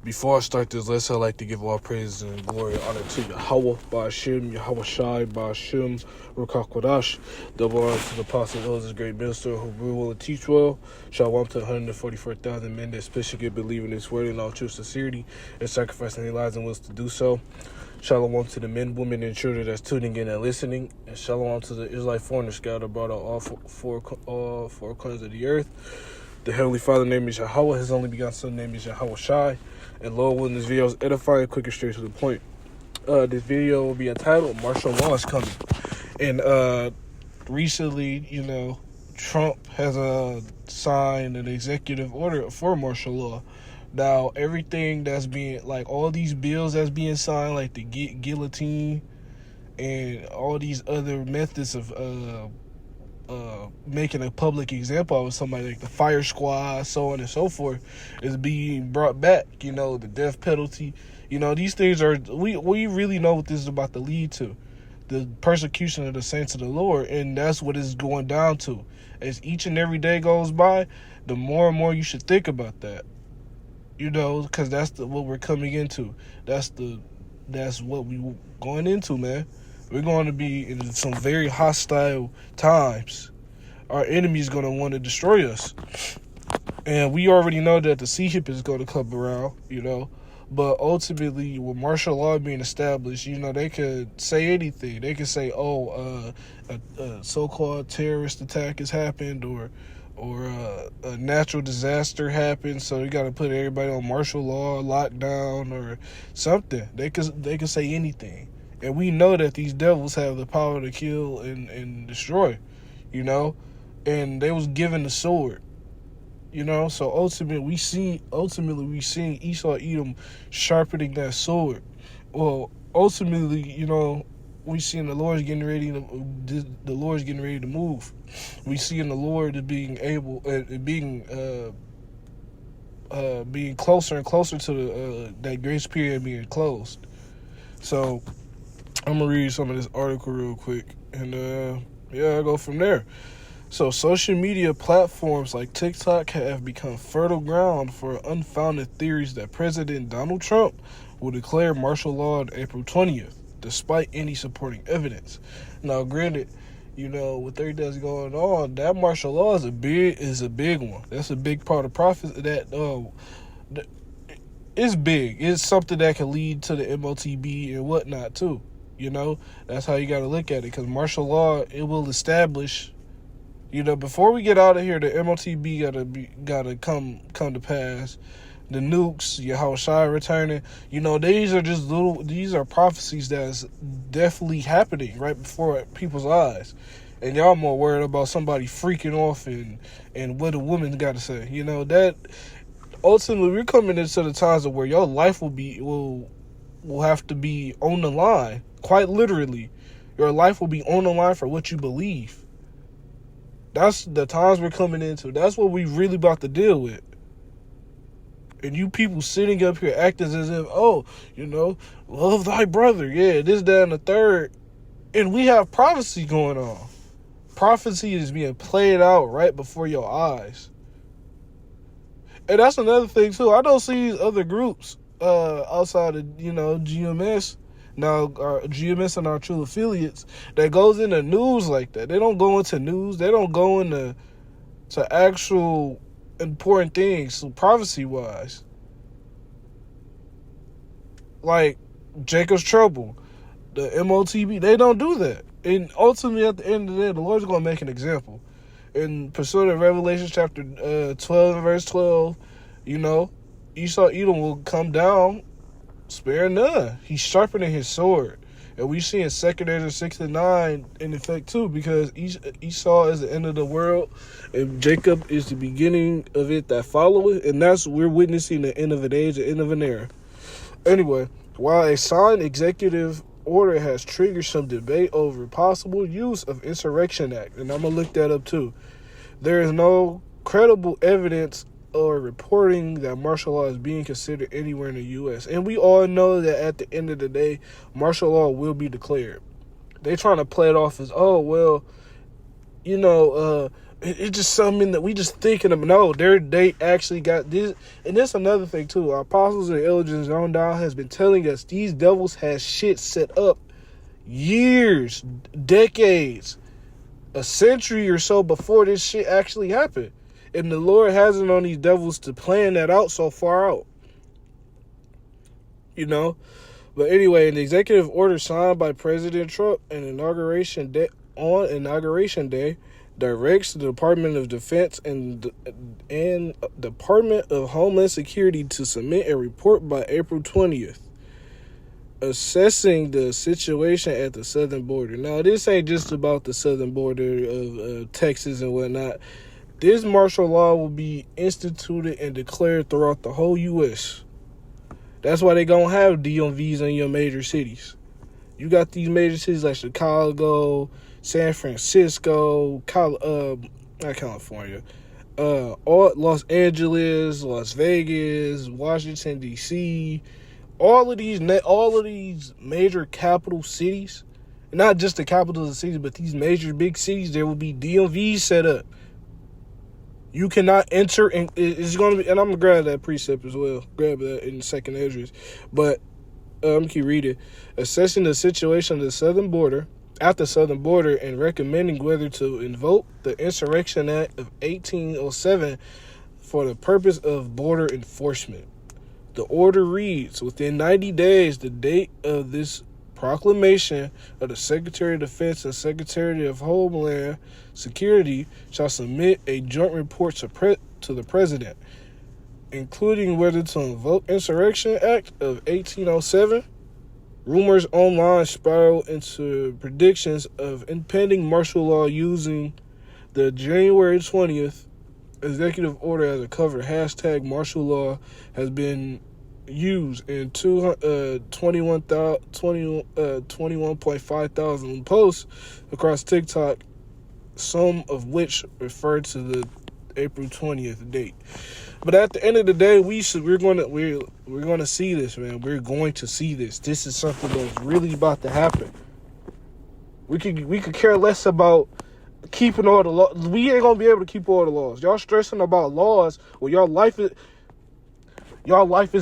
Before I start this list, I'd like to give all praise and glory and honor to Yahweh, Ba'ashem, Yahweh Shai, Ba'ashem, Ruach HaKodesh. Double honor to the Apostle Moses, great minister who grew well and teach well. Shalom to 144,000 men that especially believe in this word in all true sincerity and sacrificing their lives and wills to do so. Shalom to the men, women, and children that's tuning in and listening. And shalom to the Israelite foreigners scattered abroad on all four corners of the earth. The Heavenly Father name is Yahweh. His only begotten Son name is Yahweh Shai. And Lord willing, this video is edifying, quick, and straight to the point. This video will be entitled Martial Law is Coming. And recently, Trump has signed an executive order for martial law. Now, everything that's being, like, all these bills that's being signed, like the guillotine and all these other methods of making a public example of somebody, like the fire squad, so on and so forth, is being brought back. The death penalty. These things are, we really know what this is about to lead to. The persecution of the saints of the Lord, and that's what it's going down to. As each and every day goes by, the more and more you should think about that. Because that's what we're coming into. That's what we're going into, man. We're going to be in some very hostile times. Our enemy is going to want to destroy us. And we already know that the CHIP is going to come around, But ultimately, with martial law being established, they could say anything. They could say, a so-called terrorist attack has happened, or a natural disaster happened, so you got to put everybody on martial law, lockdown, or something. They could say anything. And we know that these devils have the power to kill and destroy, and they was given the sword, so ultimately we seen Esau Edom sharpening that sword. Well, ultimately, we seen the Lord's getting ready to move. We seeing the Lord being able, being closer and closer to that grace period being closed. So I'm gonna read some of this article real quick, and I'll go from there. So social media platforms like TikTok have become fertile ground for unfounded theories that President Donald Trump will declare martial law on April 20th, despite any supporting evidence. Now, granted, with everything that's going on, that martial law is a big one. That's a big part of profit. It's big. It's something that can lead to the MOTB and whatnot too. That's how you got to look at it, because martial law, it will establish. Before we get out of here, the MOTB gotta come to pass. The nukes, Yahweh Shai returning. These are prophecies that's definitely happening right before people's eyes. And y'all more worried about somebody freaking off and what a woman got to say. That ultimately we're coming into the times of where your life will have to be on the line. Quite literally, your life will be on the line for what you believe. That's the times we're coming into. That's what we really about to deal with. And you people sitting up here acting as if, love thy brother. Yeah, this, that, and the third. And we have prophecy going on. Prophecy is being played out right before your eyes. And that's another thing, too. I don't see these other groups outside of, GMS. Now, our GMS and our true affiliates, that goes into news like that. They don't go into news. They don't go into actual important things, so prophecy-wise. Like Jacob's Trouble, the MOTB, they don't do that. And ultimately, at the end of the day, the Lord's going to make an example. In pursuit of Revelation chapter 12 and verse 12, Esau Edom will come down, spare none. He's sharpening his sword. And we see in 2 Ezra 6 and 9 in effect too, because Esau is the end of the world, and Jacob is the beginning of it that followeth, and we're witnessing the end of an age, the end of an era. Anyway, while a signed executive order has triggered some debate over possible use of Insurrection Act, and I'm going to look that up too, there is no credible evidence or reporting that martial law is being considered anywhere in the U.S. And we all know that at the end of the day, martial law will be declared. They trying to play it off as, It's just something that we just thinking of. No, they actually got this. And that's another thing, too. Our apostles and elders on down has been telling us these devils has shit set up years, decades, a century or so before this shit actually happened. And the Lord hasn't on these devils to plan that out so far out. You know? But anyway, an executive order signed by President Trump on Inauguration Day directs the Department of Defense and Department of Homeland Security to submit a report by April 20th, assessing the situation at the southern border. Now, this ain't just about the southern border of Texas and whatnot. This martial law will be instituted and declared throughout the whole U.S. That's why they gonna have DMVs in your major cities. You got these major cities like Chicago, San Francisco, not California, all Los Angeles, Las Vegas, Washington D.C., all of these major capital cities, not just the capitals of the cities, but these major big cities, there will be DMVs set up. You cannot enter, and it's going to be, and I'm going to grab that precept as well. Grab that in the second address. But I'm going to keep reading. Assessing the situation of the southern border, at the southern border, and recommending whether to invoke the Insurrection Act of 1807 for the purpose of border enforcement. The order reads, within 90 days, the date of this proclamation of the Secretary of Defense and Secretary of Homeland Security shall submit a joint report to the President, including whether to invoke Insurrection Act of 1807. Rumors online spiral into predictions of impending martial law using the January 20th executive order as a cover. Hashtag martial law has been used in 21.5 thousand posts across TikTok, some of which refer to the April 20th date. But at the end of the day, we're going to see this, man. We're going to see this. This is something that's really about to happen. We could care less about keeping all the laws. We ain't gonna be able to keep all the laws. Y'all stressing about laws, well, your life is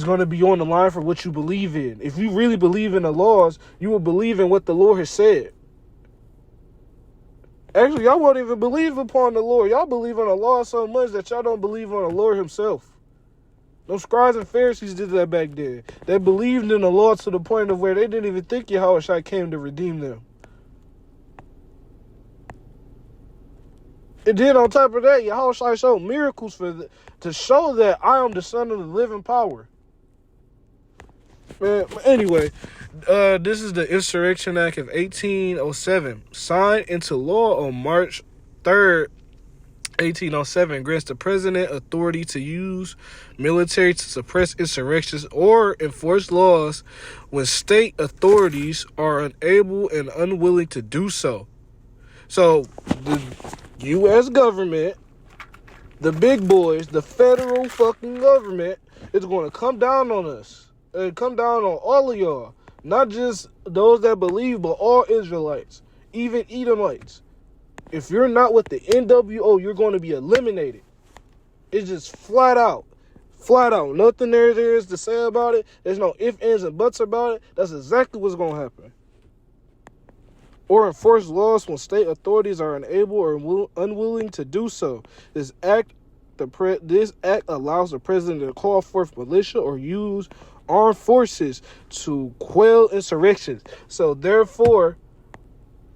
going to be on the line for what you believe in. If you really believe in the laws, you will believe in what the Lord has said. Actually, y'all won't even believe upon the Lord. Y'all believe on the law so much that y'all don't believe on the Lord himself. Those scribes and Pharisees did that back then. They believed in the law to the point of where they didn't even think Yahushua came to redeem them. And then on top of that, Yahushua showed miracles to show that I am the Son of the living power. Man, anyway, this is the Insurrection Act of 1807, signed into law on March 3rd, 1807, grants the president authority to use military to suppress insurrections or enforce laws when state authorities are unable and unwilling to do so. So, the U.S. government, the big boys, the federal fucking government is going to come down on us. And come down on all of y'all. Not just those that believe, but all Israelites. Even Edomites. If you're not with the NWO, you're going to be eliminated. It's just flat out. Flat out. Nothing there is to say about it. There's no ifs, ands, and buts about it. That's exactly what's going to happen. Or enforce laws when state authorities are unable or unwilling to do so. This act allows the president to call forth militia or use armed forces to quell insurrections. So therefore,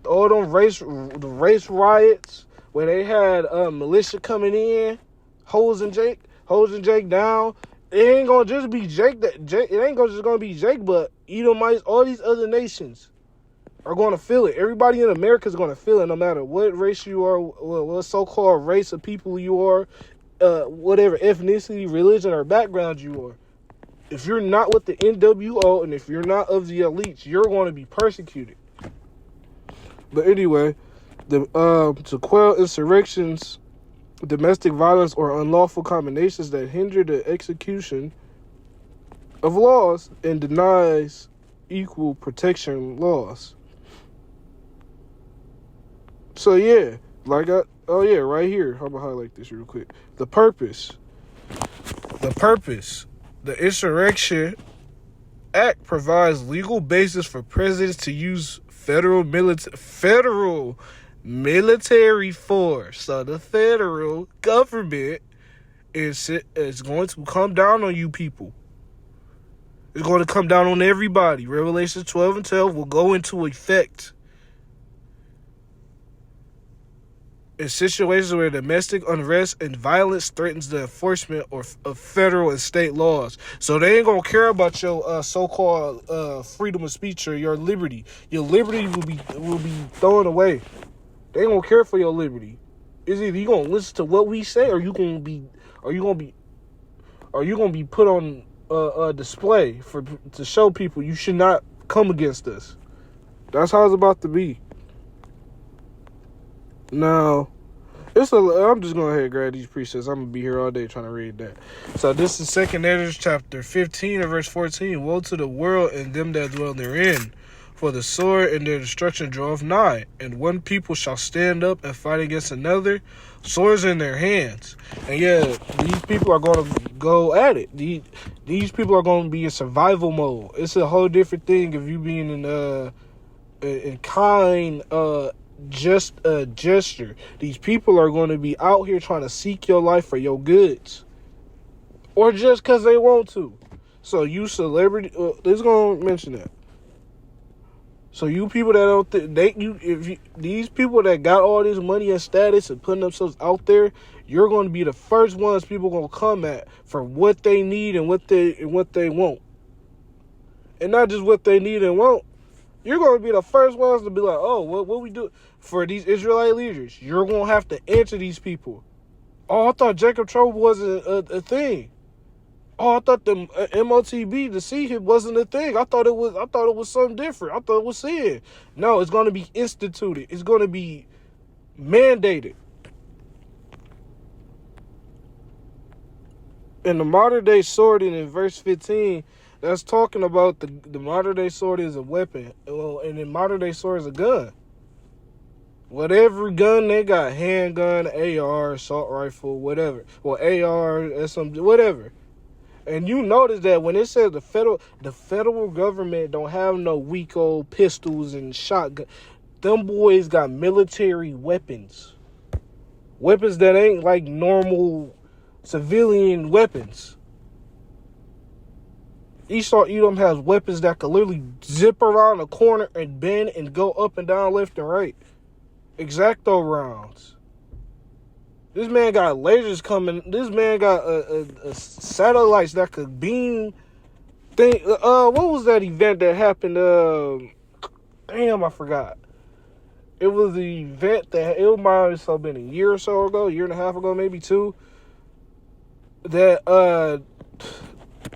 all them race riots where they had militia coming in, hosing Jake down. It ain't gonna just be Jake. It ain't just gonna be Jake, but Edomites, all these other nations are going to feel it. Everybody in America is going to feel it, no matter what race you are, what so-called race of people you are, whatever ethnicity, religion, or background you are. If you're not with the NWO and if you're not of the elites, you're going to be persecuted. But anyway, to quell insurrections, domestic violence, or unlawful combinations that hinder the execution of laws and denies equal protection laws. So yeah, Oh yeah, right here. I'm gonna highlight this real quick. The purpose. The purpose. The Insurrection Act provides legal basis for presidents to use federal military force. So the federal government is going to come down on you people. It's going to come down on everybody. Revelation 12 and 12 will go into effect in situations where domestic unrest and violence threatens the enforcement of federal and state laws. So they ain't gonna care about your so-called freedom of speech or your liberty. Your liberty will be thrown away. They ain't gonna care for your liberty. Is either you gonna listen to what we say, or you gonna be put on a display to show people you should not come against us. That's how it's about to be. Now, I'm just going to ahead and grab these precepts. I'm going to be here all day trying to read that. So this is 2 Ezra chapter 15 and verse 14. Woe to the world and them that dwell therein, for the sword and their destruction draweth nigh, and one people shall stand up and fight against another, swords in their hands. And yeah, these people are going to go at it. These people are going to be in survival mode. It's a whole different thing if you being in kind just a gesture. These people are going to be out here trying to seek your life for your goods, or just because they want to. So you celebrity, let's go mention that. So you people that don't these people that got all this money and status and putting themselves out there, you're going to be the first ones people going to come at for what they need and what they want, and not just what they need and want. You're going to be the first ones to be like, oh, what we do for these Israelite leaders? You're going to have to answer these people. Oh, I thought Jacob Trouble wasn't a thing. Oh, I thought the MOTB, the C hit wasn't a thing. I thought it was something different. I thought it was sin. No, it's going to be instituted. It's going to be mandated. In the modern day swording in verse 15, that's talking about the modern day sword is a weapon. Well, and the modern day sword is a gun. Whatever gun they got, handgun, AR, assault rifle, whatever. Well, AR, SMG, whatever. And you notice that when it says the federal government don't have no weak old pistols and shotgun, them boys got military weapons. Weapons that ain't like normal civilian weapons. Esau Edom has weapons that could literally zip around a corner and bend and go up and down, left and right. Exacto rounds. This man got lasers coming. This man got satellites that could beam thing. What was that event that happened? Damn, I forgot. It was the event that it might have been a year or so ago, a year and a half ago, maybe two. That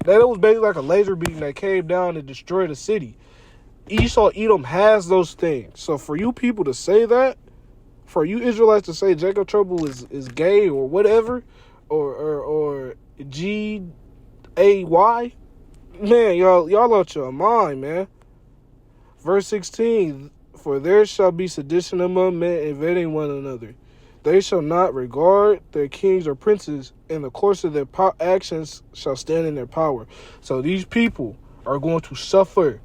it was basically like a laser beam that came down and destroyed a city. Esau Edom has those things. So for you people to say that, for you Israelites to say Jacob Trouble is gay or whatever, or GAY, man, y'all out your mind, man. Verse 16, for there shall be sedition among men, invading one another. They shall not regard their kings or princes, and the course of their actions shall stand in their power. So these people are going to suffer.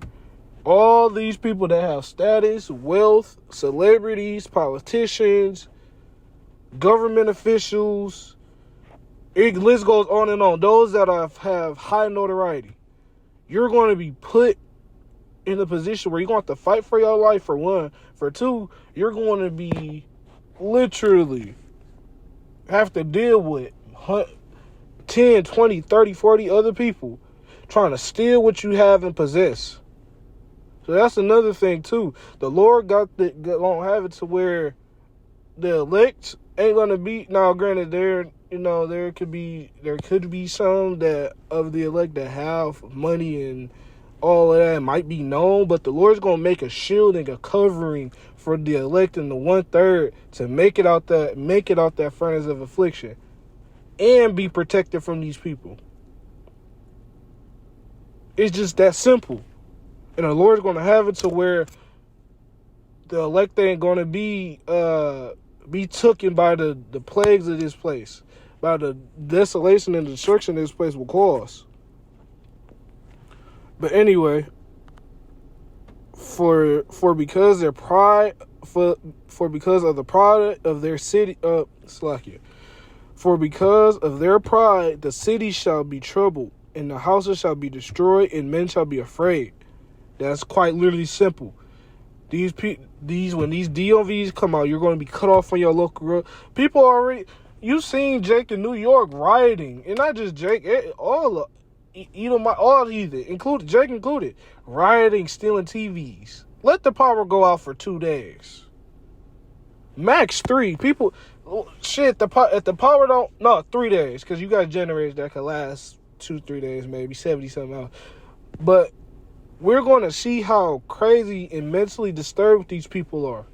All these people that have status, wealth, celebrities, politicians, government officials, the list goes on and on. Those that have high notoriety, you're going to be put in a position where you're going to have to fight for your life, for one. For two, you're going to be literally have to deal with 10, 20, 30, 40 other people trying to steal what you have and possess. So that's another thing too. The Lord gonna have it to where the elect ain't gonna be. Now, granted, there could be some that of the elect that have money and all of that might be known, but the Lord's gonna make a shield and a covering for the elect and the 1/3 to make it out that furnace of affliction and be protected from these people. It's just that simple. And the Lord's going to have it to where the elect ain't going to be be taken by the plagues of this place, by the desolation and destruction this place will cause. But anyway, for because their pride, for because of the pride of their city, for because of their pride, the city shall be troubled, and the houses shall be destroyed, and men shall be afraid. That's quite literally simple. When these DOVs come out, you're going to be cut off from your local road. People already, you seen Jake in New York rioting, and not just Jake, all either, included Jake included, rioting, stealing TVs. Let the power go out for 2 days, max 3. People, shit. If the power don't, no, 3 days, because you got generators that can last 2-3 days, maybe 70 something hours. But we're going to see how crazy and mentally disturbed these people are.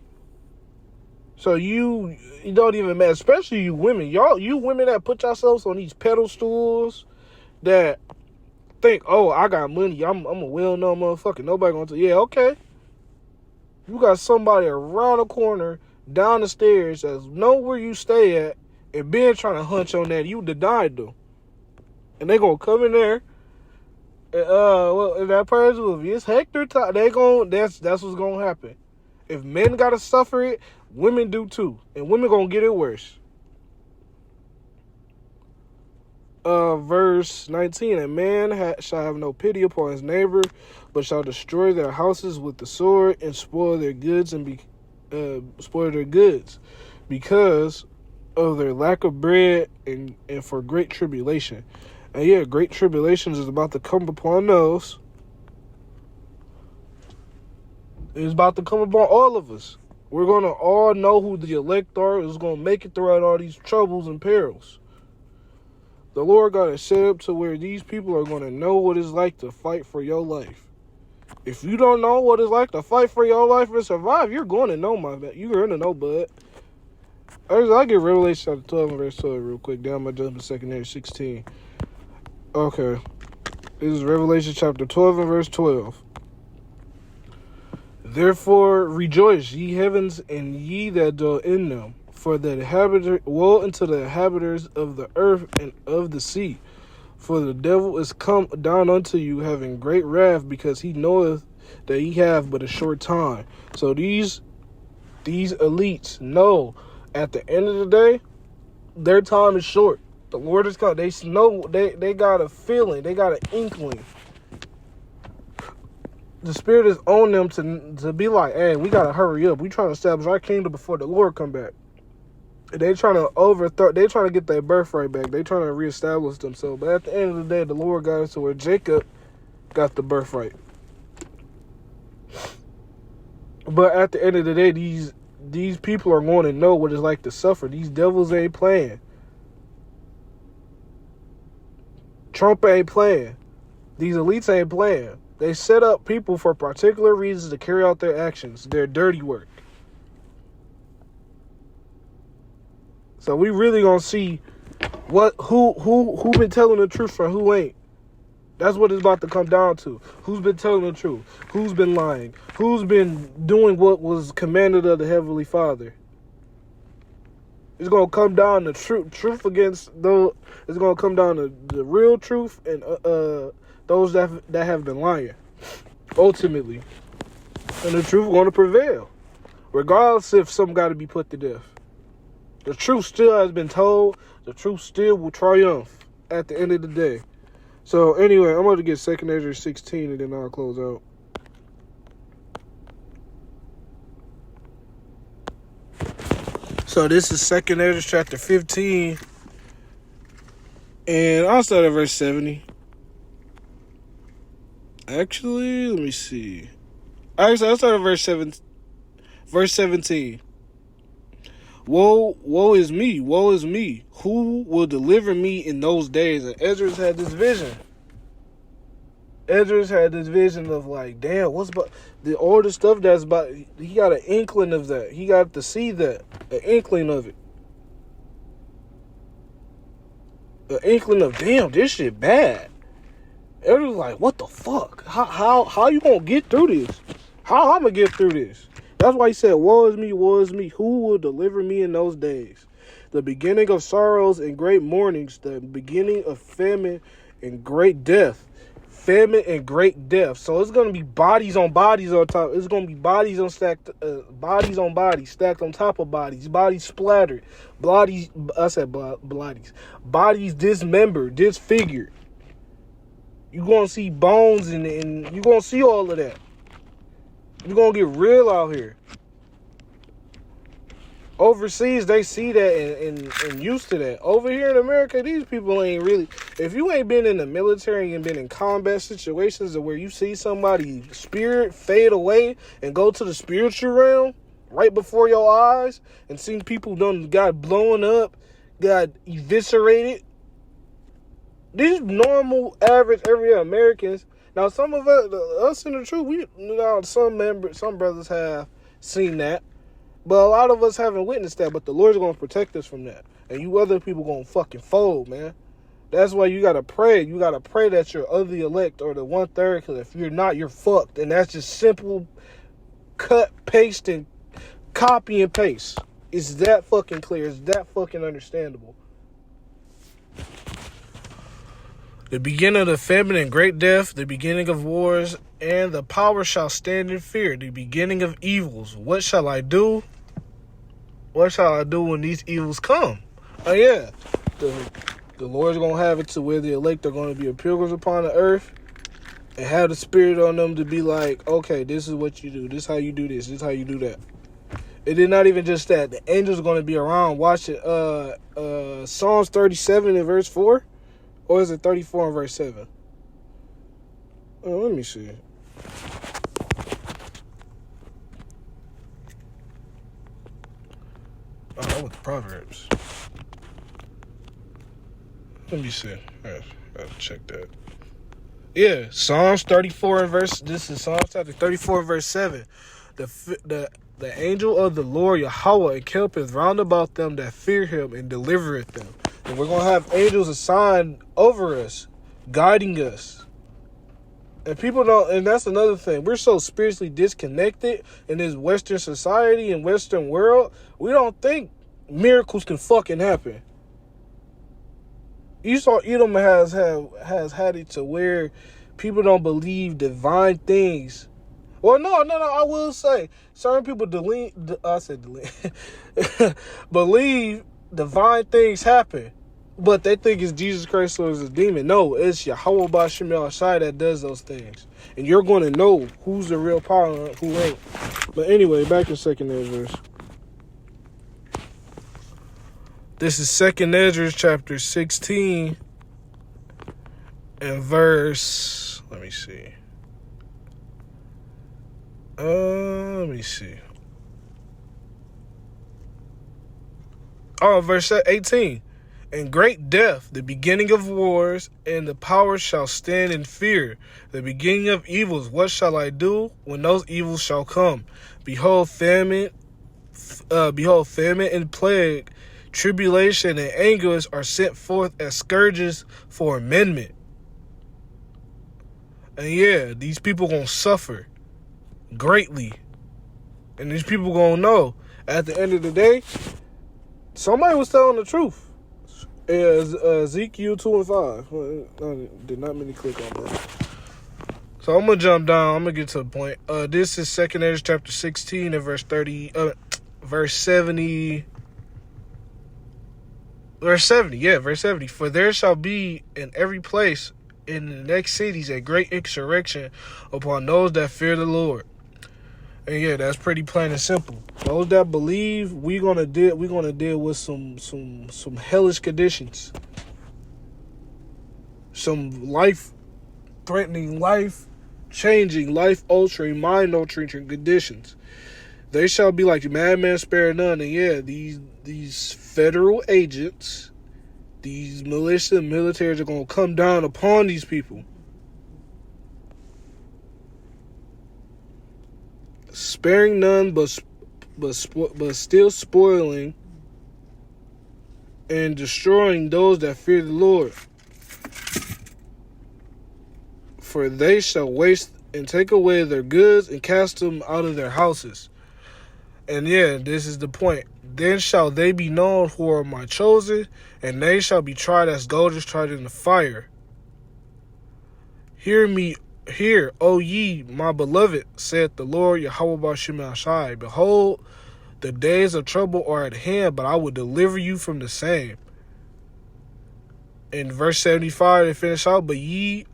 So you don't even matter, especially you women. You women that put yourselves on these pedestals that think, oh, I got money. I'm a well-known motherfucker. Nobody gonna tell. Yeah, okay. You got somebody around the corner, down the stairs, that know where you stay at, and been trying to hunch on that. You denied them, and they gonna come in there. Well, that person, if it's Hector, that's what's gonna happen. If men gotta suffer it, women do too, and women gonna get it worse. Verse 19: A man shall have no pity upon his neighbor, but shall destroy their houses with the sword and spoil their goods because of their lack of bread and for great tribulation. And yeah, great tribulations is about to come upon those. It's about to come upon all of us. We're going to all know who the elect are. It's going to make it throughout all these troubles and perils. The Lord got it set up to where these people are going to know what it's like to fight for your life. If you don't know what it's like to fight for your life and survive, you're going to know, my bad. You're going to know, bud. I'll get Revelation chapter 12 and verse 12 real quick. Down my judgment secondary 16. Okay. This is Revelation chapter 12 and verse 12. Therefore rejoice, ye heavens, and ye that dwell in them. For the woe unto the inhabitants of the earth and of the sea. For the devil is come down unto you, having great wrath, because he knoweth that he have but a short time. So these elites know at the end of the day, their time is short. The Lord is coming. They know, they got a feeling, they got an inkling. The Spirit is on them to be like, hey, we gotta hurry up. We trying to establish our kingdom before the Lord come back. They trying to get their birthright back. They trying to reestablish themselves. But at the end of the day, the Lord got us to where Jacob got the birthright. But at the end of the day, these people are going to know what it's like to suffer. These devils ain't playing. Trump ain't playing. These elites ain't playing. They set up people for particular reasons to carry out their actions, their dirty work. So we really gonna see who been telling the truth and who ain't. That's what it's about to come down to. Who's been telling the truth? Who's been lying? Who's been doing what was commanded of the Heavenly Father? It's gonna come down to truth against those. It's gonna come down to the real truth and those that have been lying. Ultimately, and the truth gonna prevail, regardless if some got to be put to death. The truth still has been told. The truth still will triumph at the end of the day. So anyway, I'm going to get 2 Ezra 16 and then I'll close out. So this is 2 Ezra chapter 15. And I'll start at verse 70. Actually, let me see. I'll start at verse 17. Woe is me, who will deliver me in those days? And Esdras had this vision. Esdras had this vision of like, damn, what's about all the stuff that's about. He got an inkling of that. He got to see that, an inkling of it. An inkling of, damn, this shit bad. Esdras like, what the fuck? How you gonna get through this? How I'm gonna get through this? That's why he said, woe is me. Who will deliver me in those days? The beginning of sorrows and great mournings, the beginning of famine and great death. Famine and great death. So it's gonna be bodies on bodies on top. It's gonna be bodies on bodies on bodies, stacked on top of bodies, bodies splattered, bodies. I said bodies, bodies dismembered, disfigured. You're gonna see bones and you're gonna see all of that. You're gonna get real out here. Overseas, they see that and used to that. Over here in America, these people ain't really... If you ain't been in the military and been in combat situations where you see somebody's spirit fade away and go to the spiritual realm right before your eyes and seen people got blown up, got eviscerated. These normal, average, everyday Americans... Now, some of us in the truth, some brothers have seen that. But a lot of us haven't witnessed that, but the Lord's going to protect us from that. And you other people going to fucking fold, man. That's why you got to pray. You got to pray that you're of the elect or the 1/3, because if you're not, you're fucked. And that's just simple cut, paste, and copy and paste. It's that fucking clear. It's that fucking understandable. The beginning of the famine and great death, the beginning of wars, and the power shall stand in fear, the beginning of evils. What shall I do? What shall I do when these evils come? Oh, yeah. The Lord's going to have it to where the elect are going to be a pilgrims upon the earth and have the spirit on them to be like, okay, this is what you do. This is how you do this. This is how you do that. It is not even just that. The angels are going to be around watching Psalms 37 and verse 4. Or is it 34 and verse 7? Let me see. Oh, that was Proverbs. Let me see. I gotta check that. Yeah, Psalms 34 and verse... This is Psalms chapter 34 and verse 7. The angel of the Lord Yahweh encampeth round about them that fear him and delivereth them. And we're going to have angels assigned over us, guiding us. And people don't, and that's another thing. We're so spiritually disconnected in this Western society and Western world. We don't think miracles can fucking happen. You saw Edom has had it to where people don't believe divine things. Well, no. I will say certain people believe divine things happen, but they think it's Jesus Christ or it's a demon. No, it's Yahweh B'Shem Yahushai that does those things. And you're going to know who's the real power and who ain't. But anyway, back in 2nd Ezra. This is 2nd Ezra chapter 16 and verse... Let me see. Oh, verse 18. And great death, the beginning of wars, and the power shall stand in fear. The beginning of evils, what shall I do when those evils shall come? Behold, famine and plague, tribulation and anguish are sent forth as scourges for amendment. And yeah, these people gonna suffer greatly. And these people gonna know at the end of the day, somebody was telling the truth. Ezekiel 2 and 5. I did not mean to click on that. So I'm gonna jump down. I'm gonna get to the point. This is 2nd Ezra chapter 16 and verse 30. Verse 70. Verse 70. Yeah, verse 70. For there shall be in every place in the next cities a great insurrection upon those that fear the Lord. And yeah, that's pretty plain and simple. Those that believe, we're gonna deal with some hellish conditions, some life-threatening, life-changing, life-altering, mind-altering conditions. They shall be like madman, spare none. And yeah, these federal agents, these militia and militaries are gonna come down upon these people. Sparing none, but still spoiling and destroying those that fear the Lord. For they shall waste and take away their goods and cast them out of their houses. And yeah, this is the point. Then shall they be known who are my chosen, and they shall be tried as gold is tried in the fire. Hear me, hear, O ye, my beloved, saith the Lord Yahweh Ba'Shem Shai. Behold, the days of trouble are at hand, but I will deliver you from the same. In verse 75, they finish out, but ye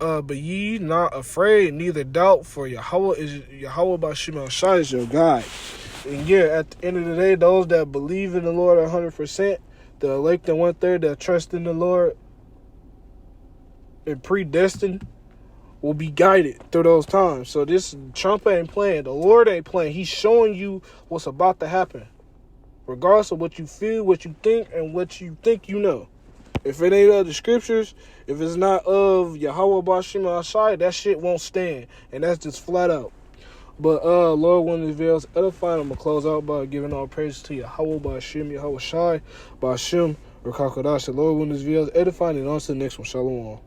not afraid, neither doubt, for Yahweh Ba'Shem Shai is your God. And yeah, at the end of the day, those that believe in the Lord 100%, the elect and 1/3 that trust in the Lord and predestined, will be guided through those times. So this Trump ain't playing. The Lord ain't playing. He's showing you what's about to happen. Regardless of what you feel, what you think, and what you think you know. If it ain't of the scriptures, if it's not of Yahweh Ba'Shem Shai, that shit won't stand. And that's just flat out. But Lord, when it veils edifying, I'm going to close out by giving all praise to Yahweh Ba'Shem, Yahweh Shai, Ba'Shem, Rakakodash. Lord, when it veils edifying, and on to the next one. Shalom.